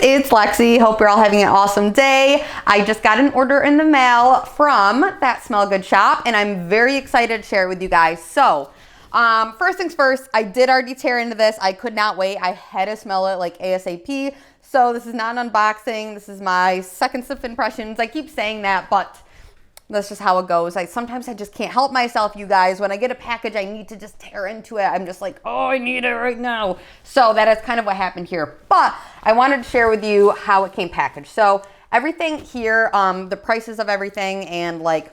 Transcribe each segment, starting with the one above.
it's Lexi. Hope you're all having an awesome day. I just got an order in the mail from that Smell Good shop, and I'm very excited to share it with you guys. So, first things first, I did already tear into this. I could not wait. I had to smell it like ASAP. So this is not an unboxing. This is my second sip impressions. I keep saying that, but that's just how it goes. Sometimes I just can't help myself, you guys. When I get a package, I need to just tear into it. I'm just like, oh, I need it right now. So that is kind of what happened here. But I wanted to share with you how it came packaged. So everything here, the prices of everything and like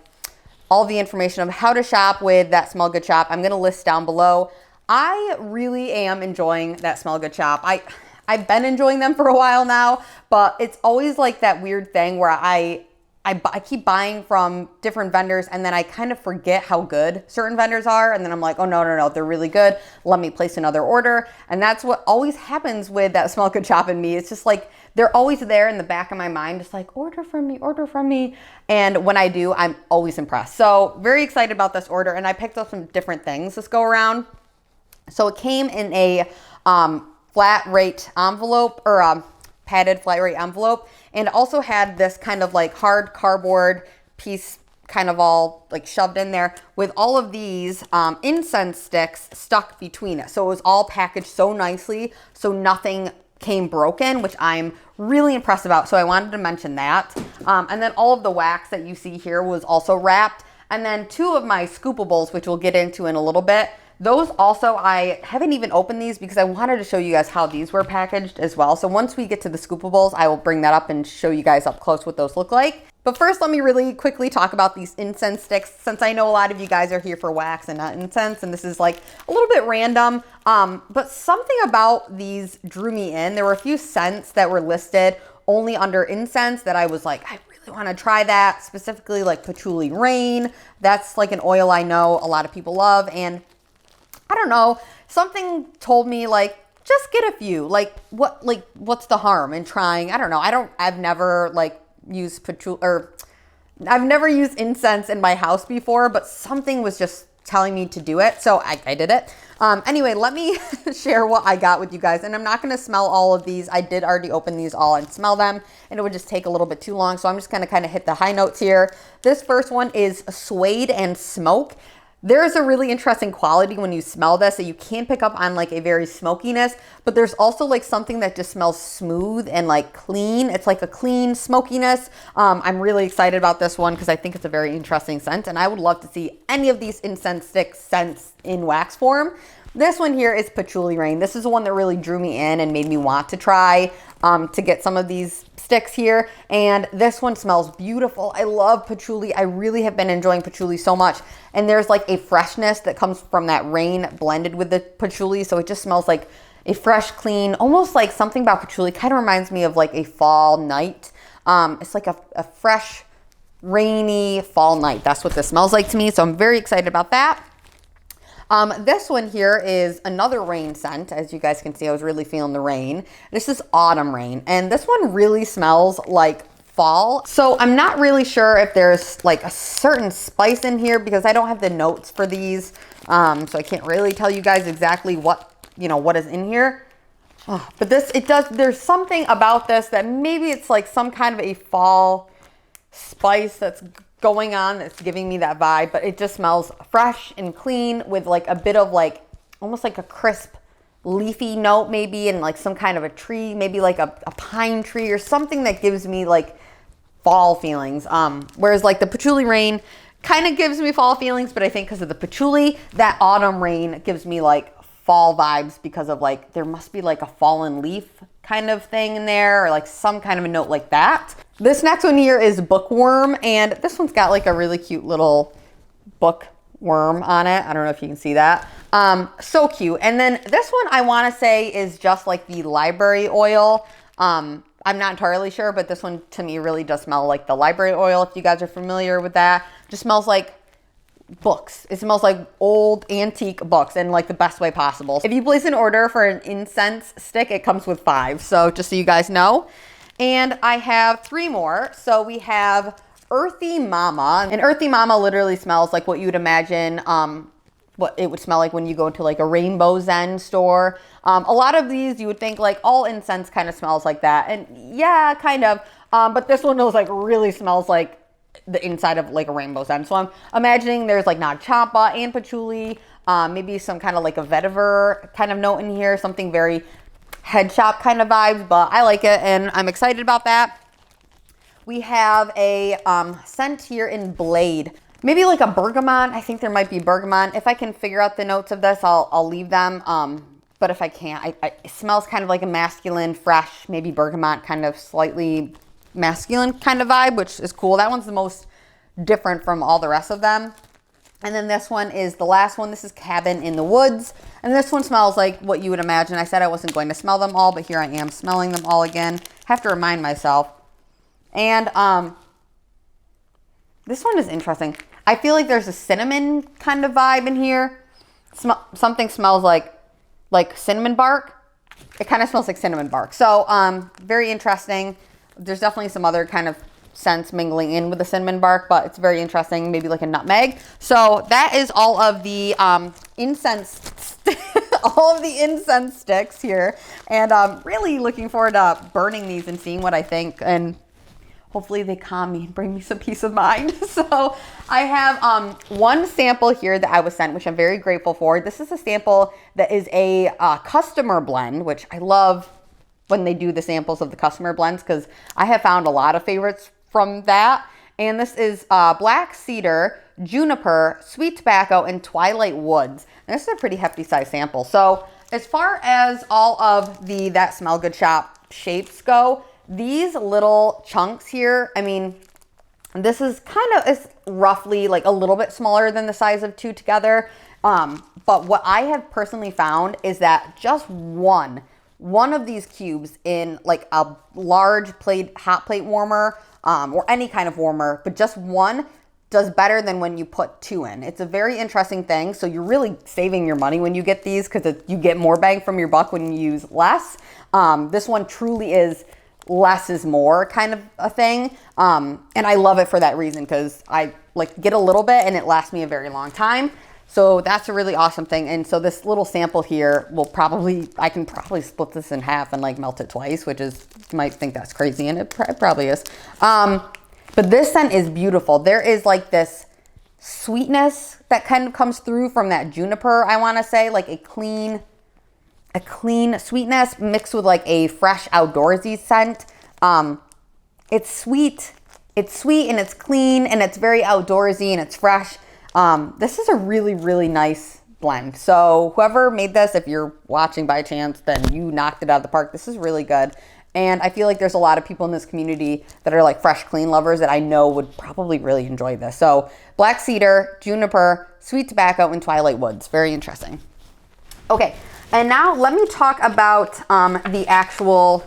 all the information of how to shop with that Smell Good shop, I'm going to list down below. I really am enjoying that Smell Good shop. I've been enjoying them for a while now, but it's always like that weird thing where I keep buying from different vendors and then I kind of forget how good certain vendors are. And then I'm like, oh, no, they're really good. Let me place another order. And that's what always happens with that Smell Good shop and me. It's just like, they're always there in the back of my mind, just like, order from me, order from me. And when I do, I'm always impressed. So very excited about this order. And I picked up some different things this go around. So it came in a flat rate envelope or padded flat rate envelope, and also had this kind of like hard cardboard piece kind of all like shoved in there with all of these incense sticks stuck between it. So it was all packaged so nicely, so nothing came broken, which I'm really impressed about. So I wanted to mention that. And then all of the wax that you see here was also wrapped. And then two of my Scoopables, which we'll get into in a little bit, those also, I haven't even opened these because I wanted to show you guys how these were packaged as well. So once we get to the Scoopables, I will bring that up and show you guys up close what those look like. But first, let me really quickly talk about these incense sticks, since I know a lot of you guys are here for wax and not incense, and this is like a little bit random. But something about these drew me in. There were a few scents that were listed only under incense that I was like, I really want to try that, specifically like patchouli rain. That's like an oil I know a lot of people love, and I don't know, something told me like, just get a few, what's the harm in trying? I don't know. I've never like used patchouli, or I've never used incense in my house before, but something was just telling me to do it. So I did it. Anyway, let me share what I got with you guys. And I'm not going to smell all of these. I did already open these all and smell them, and it would just take a little bit too long. So I'm just going to kind of hit the high notes here. This first one is suede and smoke. There's a really interesting quality when you smell this that you can pick up on like a very smokiness, but there's also like something that just smells smooth and like clean. It's like a clean smokiness. I'm really excited about this one because I think it's a very interesting scent, and I would love to see any of these incense stick scents in wax form. This one here is patchouli rain. This is the one that really drew me in and made me want to try to get some of these sticks here. And this one smells beautiful. I love patchouli. I really have been enjoying patchouli so much. And there's like a freshness that comes from that rain blended with the patchouli. So it just smells like a fresh, clean, almost like something about patchouli kind of reminds me of like a fall night. It's like a fresh, rainy fall night. That's what this smells like to me. So I'm very excited about that. This one here is another rain scent. As you guys can see, I was really feeling the rain. This is autumn rain, and this one really smells like fall. So I'm not really sure if there's like a certain spice in here because I don't have the notes for these. So I can't really tell you guys exactly what is in here. Oh, but there's something about this that maybe it's like some kind of a fall spice that's going on that's giving me that vibe, but it just smells fresh and clean with like a bit of like almost like a crisp leafy note maybe, and like some kind of a tree, maybe like a pine tree or something that gives me like fall feelings. Whereas like the patchouli rain kind of gives me fall feelings, but I think because of the patchouli, that autumn rain gives me like fall vibes because of like there must be like a fallen leaf kind of thing in there, or like some kind of a note like that. This next one here is bookworm, and this one's got like a really cute little bookworm on it. I don't know if you can see that. So cute. And then this one I want to say is just like the library oil. I'm not entirely sure, but this one to me really does smell like the library oil. If you guys are familiar with that, just smells like books. It smells like old antique books in like the best way possible. If you place an order for an incense stick, it comes with 5. So just so you guys know. And I have 3 more. So we have Earthy Mama, and Earthy Mama literally smells like what you'd imagine what it would smell like when you go to like a Rainbow Zen store. A lot of these you would think like all incense kind of smells like that. And yeah, kind of. But this one was like really smells like the inside of like a Rainbow Zen. So I'm imagining there's like nag champa and patchouli, maybe some kind of like a vetiver kind of note in here, something very head shop kind of vibes, but I like it and I'm excited about that. We have a scent here in Blade. Maybe like a bergamot. I think there might be bergamot. If I can figure out the notes of this, I'll leave them. But if I can't, it smells kind of like a masculine, fresh, maybe bergamot, kind of slightly masculine kind of vibe, which is cool. That one's the most different from all the rest of them. And then this one is the last one. This is Cabin in the Woods. And this one smells like what you would imagine. I said I wasn't going to smell them all, but here I am smelling them all again. Have to remind myself. And this one is interesting. I feel like there's a cinnamon kind of vibe in here. Something smells like cinnamon bark. It kind of smells like cinnamon bark. So very interesting. There's definitely some other kind of scents mingling in with the cinnamon bark, but it's very interesting, maybe like a nutmeg. So that is all of the incense, all of the incense sticks here. And really looking forward to burning these and seeing what I think. And hopefully they calm me and bring me some peace of mind. So I have one sample here that I was sent, which I'm very grateful for. This is a sample that is a customer blend, which I love when they do the samples of the customer blends because I have found a lot of favorites from that. And this is black cedar, juniper, sweet tobacco, and twilight woods. And this is a pretty hefty size sample. So as far as all of the That Smell Good shop shapes go, these little chunks here, I mean, this is it's roughly like a little bit smaller than the size of two together. But what I have personally found is that just one of these cubes in like a large hot plate warmer, or any kind of warmer, but just one does better than when you put two in. It's a very interesting thing. So you're really saving your money when you get these because you get more bang from your buck when you use less. This one truly is less is more kind of a thing. And I love it for that reason because I like get a little bit and it lasts me a very long time. So that's a really awesome thing. And so this little sample here I can probably split this in half and like melt it twice, which is, you might think that's crazy and it probably is. But this scent is beautiful. There is like this sweetness that kind of comes through from that juniper, I want to say, like a clean sweetness mixed with like a fresh outdoorsy scent. It's sweet and it's clean and it's very outdoorsy and it's fresh. This is a really, really nice blend. So whoever made this, if you're watching by chance, then you knocked it out of the park. This is really good. And I feel like there's a lot of people in this community that are like fresh, clean lovers that I know would probably really enjoy this. So black cedar, juniper, sweet tobacco, and twilight woods. Very interesting. Okay. And now let me talk about the actual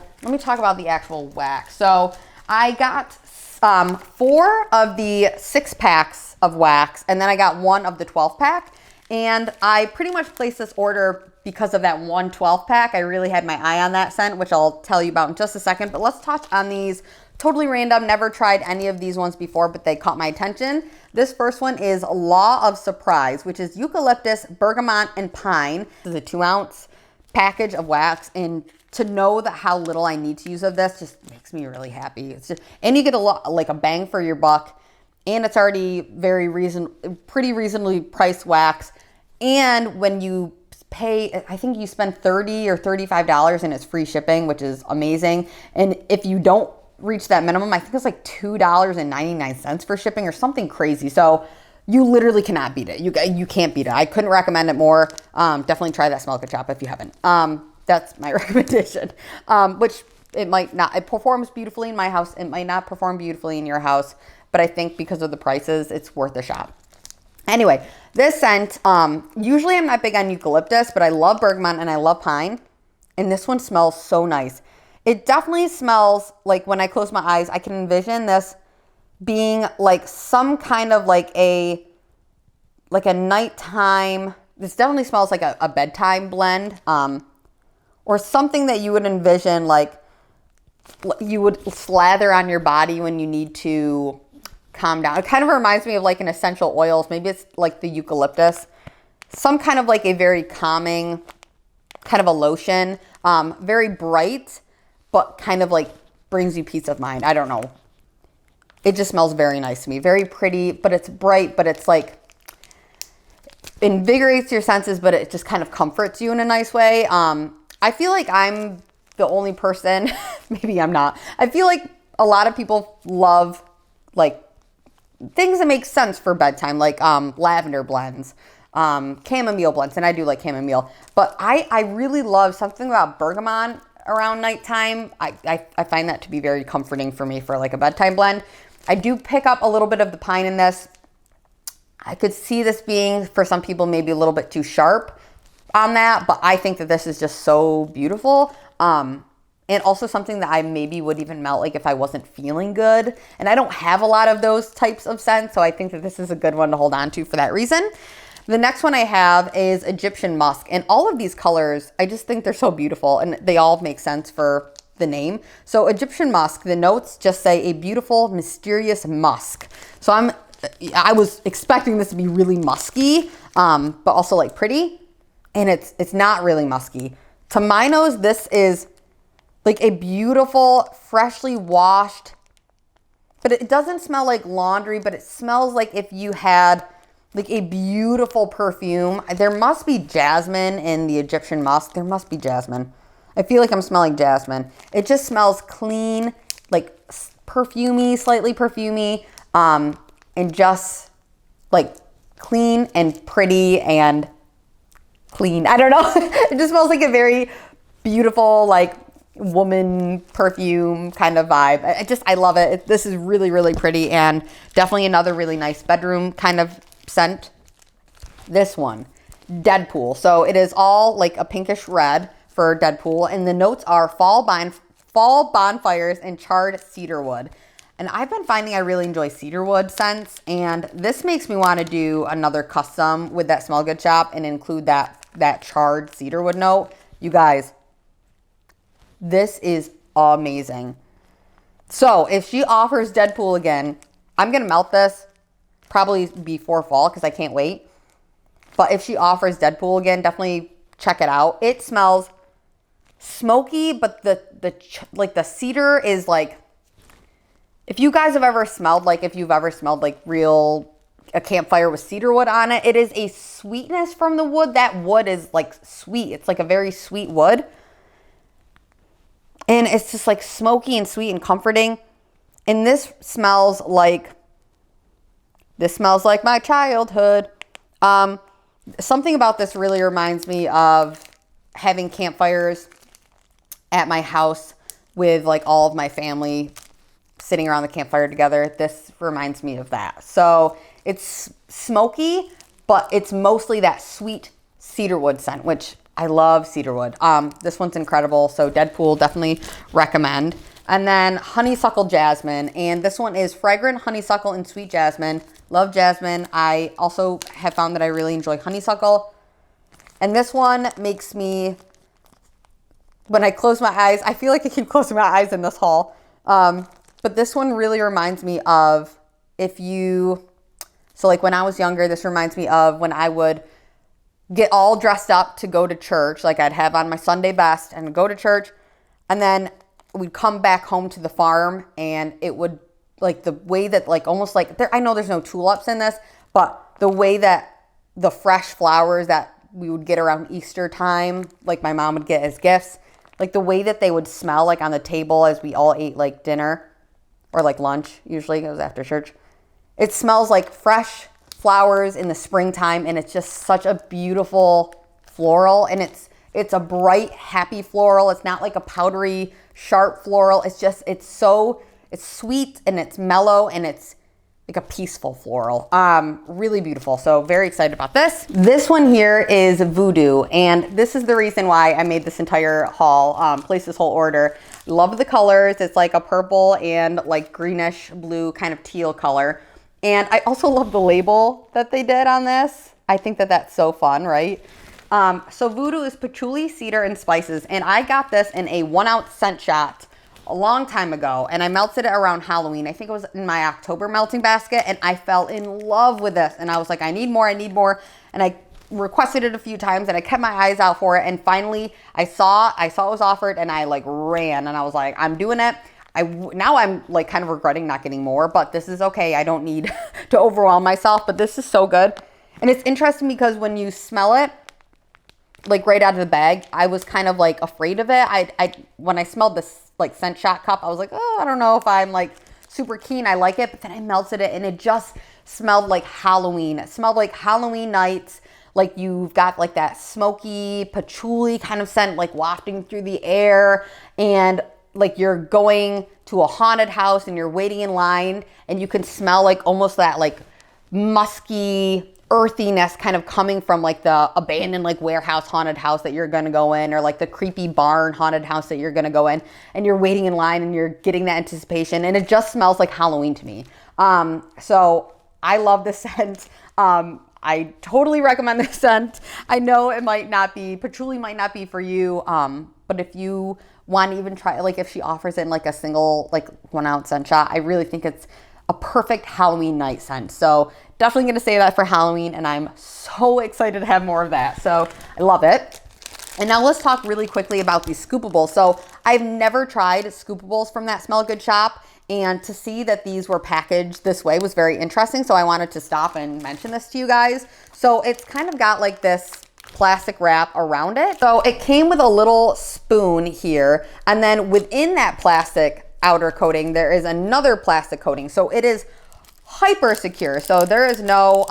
wax. So I got 4 of the 6 packs of wax, and then I got 1 of the 12 pack. And I pretty much placed this order because of that 1 12 pack. I really had my eye on that scent, which I'll tell you about in just a second. But let's touch on these. Totally random, never tried any of these ones before, but they caught my attention. This first one is Law of Surprise, which is eucalyptus, bergamot, and pine. This is a 2-ounce package of wax, and to know that how little I need to use of this just makes me really happy. It's just, and you get a bang for your buck, and it's already pretty reasonably priced wax. And when you pay, I think you spend $30 or $35 and it's free shipping, which is amazing. And if you don't reach that minimum, I think it's like $2.99 for shipping or something crazy. So you literally cannot beat it. You can't beat it. I couldn't recommend it more. Definitely try that Smell Good shop if you haven't. That's my recommendation. Which it might not. It performs beautifully in my house. It might not perform beautifully in your house. But I think because of the prices, it's worth a shot. Anyway, this scent, usually I'm not big on eucalyptus, but I love bergamot and I love pine. And this one smells so nice. It definitely smells like when I close my eyes, I can envision this being like some kind of like a nighttime. This definitely smells like a bedtime blend, or something that you would envision like you would slather on your body when you need to calm down. It kind of reminds me of like an essential oils. Maybe it's like the eucalyptus. some kind of like a very calming kind of a lotion. Very bright, but kind of like brings you peace of mind. I don't know. It just smells very nice to me. Very pretty, but it's bright, but it's like invigorates your senses, but it just kind of comforts you in a nice way. I feel like I'm the only person, maybe I'm not. I feel like a lot of people love like things that make sense for bedtime, like lavender blends, chamomile blends, and I do like chamomile. But I really love something about bergamot around nighttime. I find that to be very comforting for me for like a bedtime blend. I do pick up a little bit of the pine in this. I could see this being, for some people, maybe a little bit too sharp on that, but I think that this is just so beautiful. And also something that I maybe would even melt like if I wasn't feeling good. And I don't have a lot of those types of scents, so I think that this is a good one to hold on to for that reason. The next one I have is Egyptian musk. And all of these colors, I just think they're so beautiful, and they all make sense for the name. So Egyptian musk, the notes just say a beautiful, mysterious musk. So I was expecting this to be really musky, but also like pretty. And it's not really musky. To my nose, this is like a beautiful, freshly washed, but it doesn't smell like laundry, but it smells like if you had like a beautiful perfume. There must be jasmine in the Egyptian musk. There must be jasmine. I feel like I'm smelling jasmine. It just smells clean, like perfumey, slightly perfumey, and just like clean and pretty and clean. I don't know. It just smells like a very beautiful, like woman perfume kind of vibe. I love it. This is really, really pretty, and definitely another really nice bedroom kind of scent. This one, Deadpool. So it is all like a pinkish red for Deadpool, and the notes are fall bonfires and charred cedarwood. And I've been finding I really enjoy cedarwood scents, and this makes me want to do another custom with that Smell Good shop and include that charred cedarwood note. You guys, this is amazing. So if she offers Deadpool again, I'm going to melt this probably before fall because I can't wait. But if she offers Deadpool again, definitely check it out. It smells smoky, but the cedar is like, if you guys have ever smelled like real a campfire with cedar wood on it, it is a sweetness from the wood. That wood is like sweet. It's like a very sweet wood. And it's just like smoky and sweet and comforting. And this smells like my childhood. Something about this really reminds me of having campfires at my house with like all of my family sitting around the campfire together. This reminds me of that. So it's smoky, but it's mostly that sweet cedarwood scent, which I love cedarwood. This one's incredible. So Deadpool, definitely recommend. And then honeysuckle jasmine. And this one is fragrant honeysuckle and sweet jasmine. Love jasmine. I also have found that I really enjoy honeysuckle. And this one makes me, when I close my eyes, I feel like I keep closing my eyes in this haul. But this one really reminds me of so like when I was younger, this reminds me of when I would get all dressed up to go to church. Like I'd have on my Sunday best and go to church. And then we'd come back home to the farm, and it would like the way that like almost like I know there's no tulips in this, but the way that the fresh flowers that we would get around Easter time, like my mom would get as gifts, like the way that they would smell like on the table as we all ate like dinner or like lunch, usually it was after church. It smells like fresh flowers in the springtime, and it's just such a beautiful floral, and it's a bright, happy floral. It's not like a powdery, sharp floral. It's sweet and it's mellow and it's like a peaceful floral. Really beautiful. So very excited about this. This one here is Voodoo, and this is the reason why I made this entire haul, placed this whole order. Love the colors. It's like a purple and like greenish blue kind of teal color. And I also love the label that they did on this. I think that that's so fun, right? So Voodoo is patchouli, cedar, and spices. And I got this in a 1 ounce scent shot a long time ago, and I melted it around Halloween. I think it was in my October melting basket, and I fell in love with this. And I was like, I need more. And I requested it a few times and I kept my eyes out for it. And finally I saw it was offered and I like ran and I was like, I'm doing it. Now I'm like kind of regretting not getting more, but this is okay. I don't need to overwhelm myself, but this is so good. And it's interesting because when you smell it, like right out of the bag, I was kind of like afraid of it. When I smelled this like scent shot cup, I was like, oh, I don't know if I'm like super keen. I like it, but then I melted it and it just smelled like Halloween. It smelled like Halloween nights. Like you've got like that smoky patchouli kind of scent like wafting through the air, and like you're going to a haunted house and you're waiting in line and you can smell like almost that like musky earthiness kind of coming from like the abandoned like warehouse haunted house that you're gonna go in, or like the creepy barn haunted house that you're gonna go in, and you're waiting in line and you're getting that anticipation, and it just smells like Halloween to me. So I love this scent. I totally recommend this scent. I know it might not be, patchouli might not be for you, but if you want to even try, like if she offers it in like a single like 1 ounce scent shot, I really think it's a perfect Halloween night scent. So definitely going to say that for Halloween, and I'm so excited to have more of that. So I love it. And now let's talk really quickly about these Scoopables. So I've never tried Scoopables from that Smell Good shop, and to see that these were packaged this way was very interesting. So I wanted to stop and mention this to you guys. So it's kind of got like this plastic wrap around it. So it came with a little spoon here, and then within that plastic outer coating, there is another plastic coating. So it is hyper secure. So there is no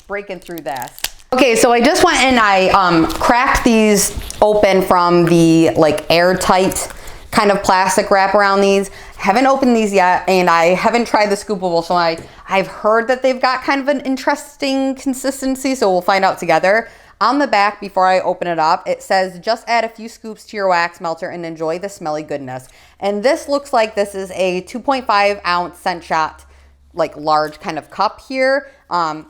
breaking through this. Okay, so I just went and I cracked these open from the like airtight kind of plastic wrap around these. Haven't opened these yet, and I haven't tried the Scoopable, so I've heard that they've got kind of an interesting consistency, so we'll find out together. On the back, before I open it up, it says, just add a few scoops to your wax melter and enjoy the smelly goodness. And this looks like this is a 2.5 ounce scent shot, like large kind of cup here.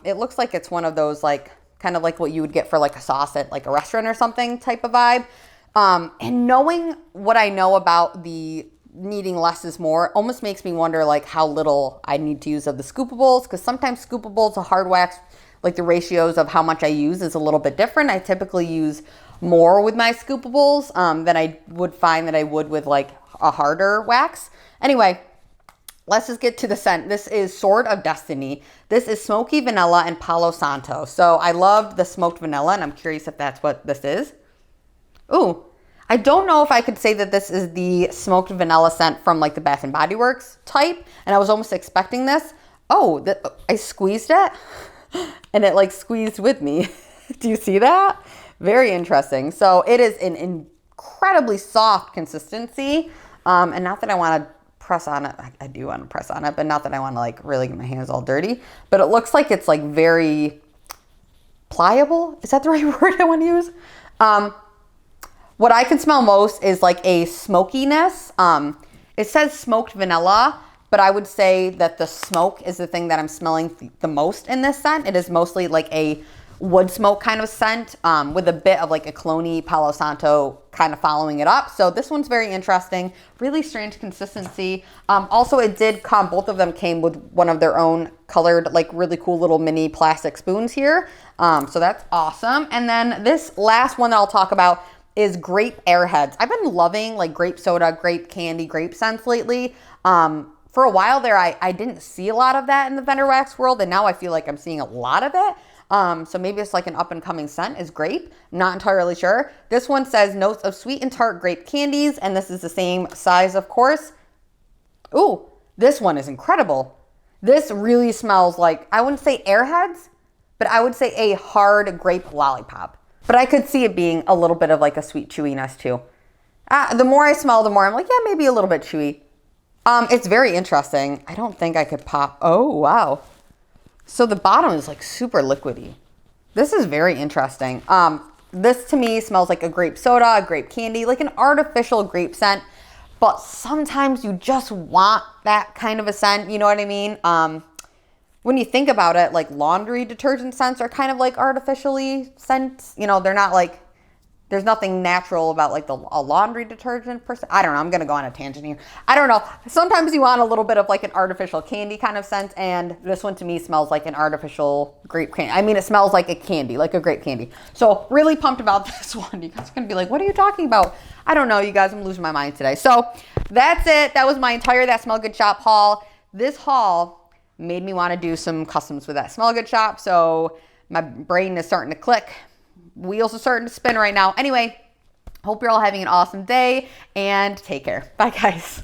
It looks like it's one of those like, kind of like what you would get for like a sauce at like a restaurant or something type of vibe. And knowing what I know about the needing less is more almost makes me wonder like how little I need to use of the Scoopables, because sometimes Scoopables, a hard wax, like the ratios of how much I use is a little bit different. I typically use more with my Scoopables than I would find that I would with like a harder wax. Anyway, let's just get to the scent. This is Sword of Destiny. This is smoky vanilla and Palo Santo. So I loved the smoked vanilla, and I'm curious if that's what this is. Ooh, I don't know if I could say that this is the smoked vanilla scent from like the Bath and Body Works type, and I was almost expecting this. Oh, I squeezed it and it like squeezed with me. Do you see that? Very interesting. So it is an incredibly soft consistency, and not that I want to press on it. I do want to press on it, but not that I want to like really get my hands all dirty, but it looks like it's like very pliable. Is that the right word I want to use? What I can smell most is like a smokiness. It says smoked vanilla, but I would say that the smoke is the thing that I'm smelling the most in this scent. It is mostly like a wood smoke kind of scent with a bit of like a clone-y Palo Santo kind of following it up. So this one's very interesting, really strange consistency. Also, it did come, both of them came with one of their own colored, like really cool little mini plastic spoons here. So that's awesome. And then this last one that I'll talk about is grape airheads. I've been loving like grape soda, grape candy, grape scents lately. For a while there, I didn't see a lot of that in the vendor wax world, and now I feel like I'm seeing a lot of it. So maybe it's like an up and coming scent is grape. Not entirely sure. This one says notes of sweet and tart grape candies, and this is the same size, of course. Ooh, this one is incredible. This really smells like, I wouldn't say airheads, but I would say a hard grape lollipop. But I could see it being a little bit of like a sweet chewiness too. The more I smell, the more I'm like, yeah, maybe a little bit chewy. It's very interesting. I don't think I could pop. Oh, wow. So the bottom is like super liquidy. This is very interesting. This to me smells like a grape soda, a grape candy, like an artificial grape scent. But sometimes you just want that kind of a scent. You know what I mean? When you think about it, like laundry detergent scents are kind of like artificially scents. You know, they're not like there's nothing natural about like a laundry detergent per se. I don't know. I'm going to go on a tangent here. I don't know. Sometimes you want a little bit of like an artificial candy kind of scent. And this one to me smells like an artificial grape candy. I mean, it smells like a candy, like a grape candy. So really pumped about this one. You guys are going to be like, what are you talking about? I don't know, you guys. I'm losing my mind today. So that's it. That was my entire That Smell Good shop haul. This haul made me want to do some customs with That Smell Good shop. So my brain is starting to click. Wheels are starting to spin right now. Anyway, hope you're all having an awesome day and take care. Bye, guys.